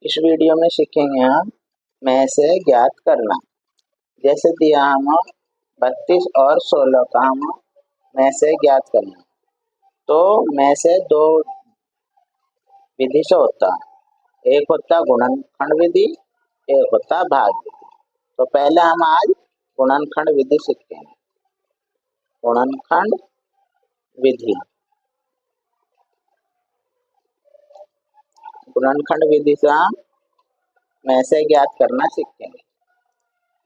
इस वीडियो में सीखेंगे हम में से ज्ञात करना। जैसे दिया हम 32 और 16 का हम में से ज्ञात करना, तो में से दो विधि से होता है। एक होता गुणनखंड विधि, एक होता भाग विधि। तो पहले हम आज गुणनखंड विधि सीखेंगे। गुणनखंड विधि, गुणनखंड विधि से हम में से ज्ञात करना सीखेंगे।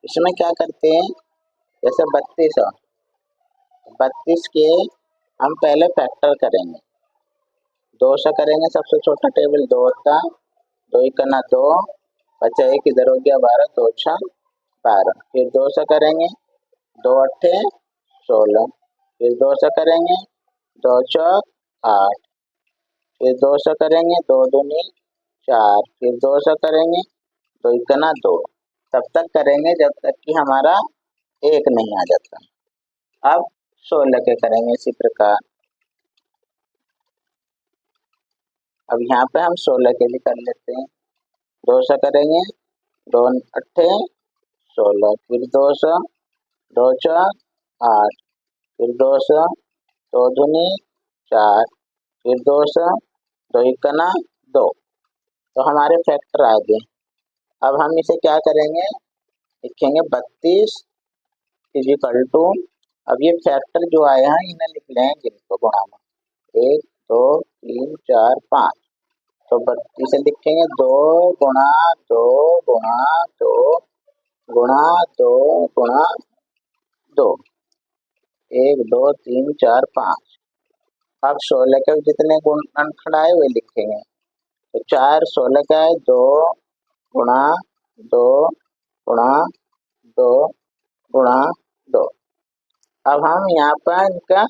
इसमें क्या करते हैं, जैसे 32 के हम पहले फैक्टर करेंगे। 2 से करेंगे, सबसे छोटा टेबल 2 होता है। 2 एकना 2, बचा 1 इधर हो गया 12, 2 6 12। फिर 2 से करेंगे, 2 अट्ठे 16। फिर 2 से करेंगे, 2 चौक 8। फिर 2 से करेंगे, 2 दूनी 4। फिर 2 से करेंगे, 2 एकना 2। तब तक करेंगे जब तक कि हमारा 1 नहीं आ जाता। अब 16 के करेंगे इसी प्रकार। अब यहाँ पे हम 16 के भी कर लेते हैं। 2 से करेंगे, 2 अट्ठे 16। फिर 2 से 2 चार 8। फिर 2 से 2 दूनी 4। फिर 2 से 2 एकना 2। तो हमारे फैक्टर आ गए। अब हम इसे क्या करेंगे, लिखेंगे 32 इजिकल टू, अब ये फैक्टर जो आए हैं इन्हें लिख लें जिनको गुणा में 1 2 3 4 5। तो 32 से लिखेंगे 2 गुणा 2 गुणा 2 गुणा 2 गुणा 2, 1 2 3 4 5। अब 16 के जितने गुणनखंड आए वे लिखेंगे। तो 4 16 का है 2 गुणा 2 गुणा 2 गुणा 2। अब हम यहाँ पर इनका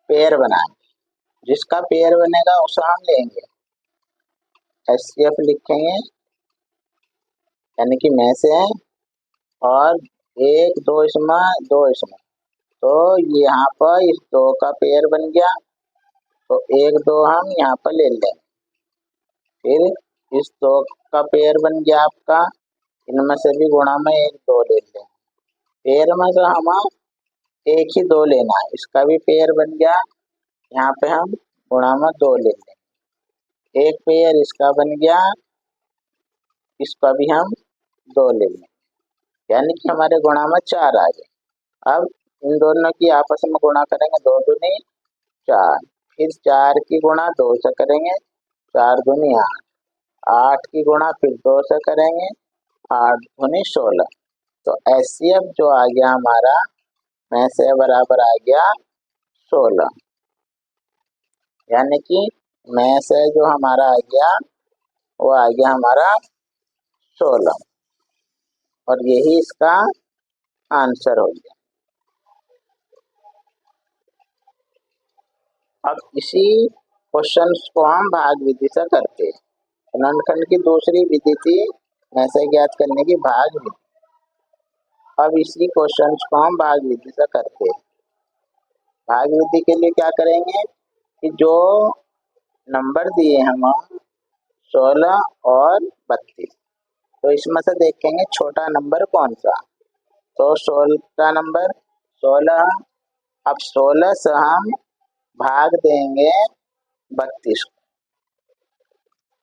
पेयर बनाएंगे। जिसका पेयर बनेगा उसे हम लेंगे, HCF लिखेंगे, यानी कि में से है, और 1 2 इसमें 2 इसमें। तो यहाँ पर इस 2 का पेयर बन गया, तो 1 2 हम यहाँ पर ले लेंगे। फिर इस 2 का पेयर बन गया आपका, इनमें से भी गुणा में 1 2 ले लेंगे। पेयर में से हम 1 ही 2 लेना है, इसका भी पेयर बन गया, यहाँ पे हम गुणा में 2 ले लेंगे। एक पेयर इसका बन गया, इसका भी हम 2 ले लेंगे, यानी कि हमारे गुणा में 4 आ गए। अब इन दोनों की आपस में गुणा करेंगे, 2 दूनी 4। फिर 4 की गुणा 2 से करेंगे, 4 दूनी 8। 8 की गुणा फिर 2 से करेंगे, 8 दूनी 16। तो HCF जो आ गया हमारा में से बराबर आ गया 16, यानी कि में से जो हमारा आ गया वो आ गया हमारा 16, और यही इसका आंसर हो गया। अब इसी क्वेश्चन को हम भाग विधि से करते हैं। गुणनखंड की दूसरी विधि थी में से ज्ञात करने की, भाग विधि। अब इसी क्वेश्चन को हम भाग विधि से करते हैं। भाग विधि के लिए क्या करेंगे कि जो नंबर दिए हम 16 और 32, तो इसमें से देखेंगे छोटा नंबर कौन सा। तो 16 का नंबर 16, अब 16 से हम भाग देंगे 32 को।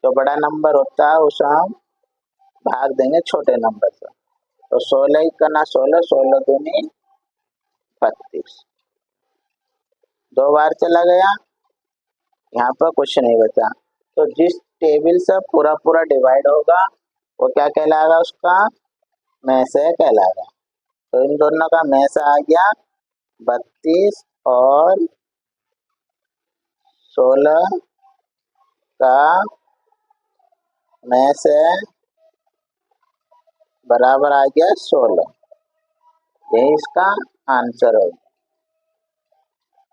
जो बड़ा नंबर होता है उसे हम भाग देंगे छोटे नंबर से। तो 16 करना 16, 16 दूनी 32। 2 बार चला गया, यहाँ पर कुछ नहीं बचा। तो जिस टेबल से पूरा पूरा डिवाइड होगा वो क्या कहलाएगा, उसका में से कहलाएगा। तो इन दोनों का में से आ गया 32, और 16 का में से बराबर आ गया 16। यही इसका आंसर होगा।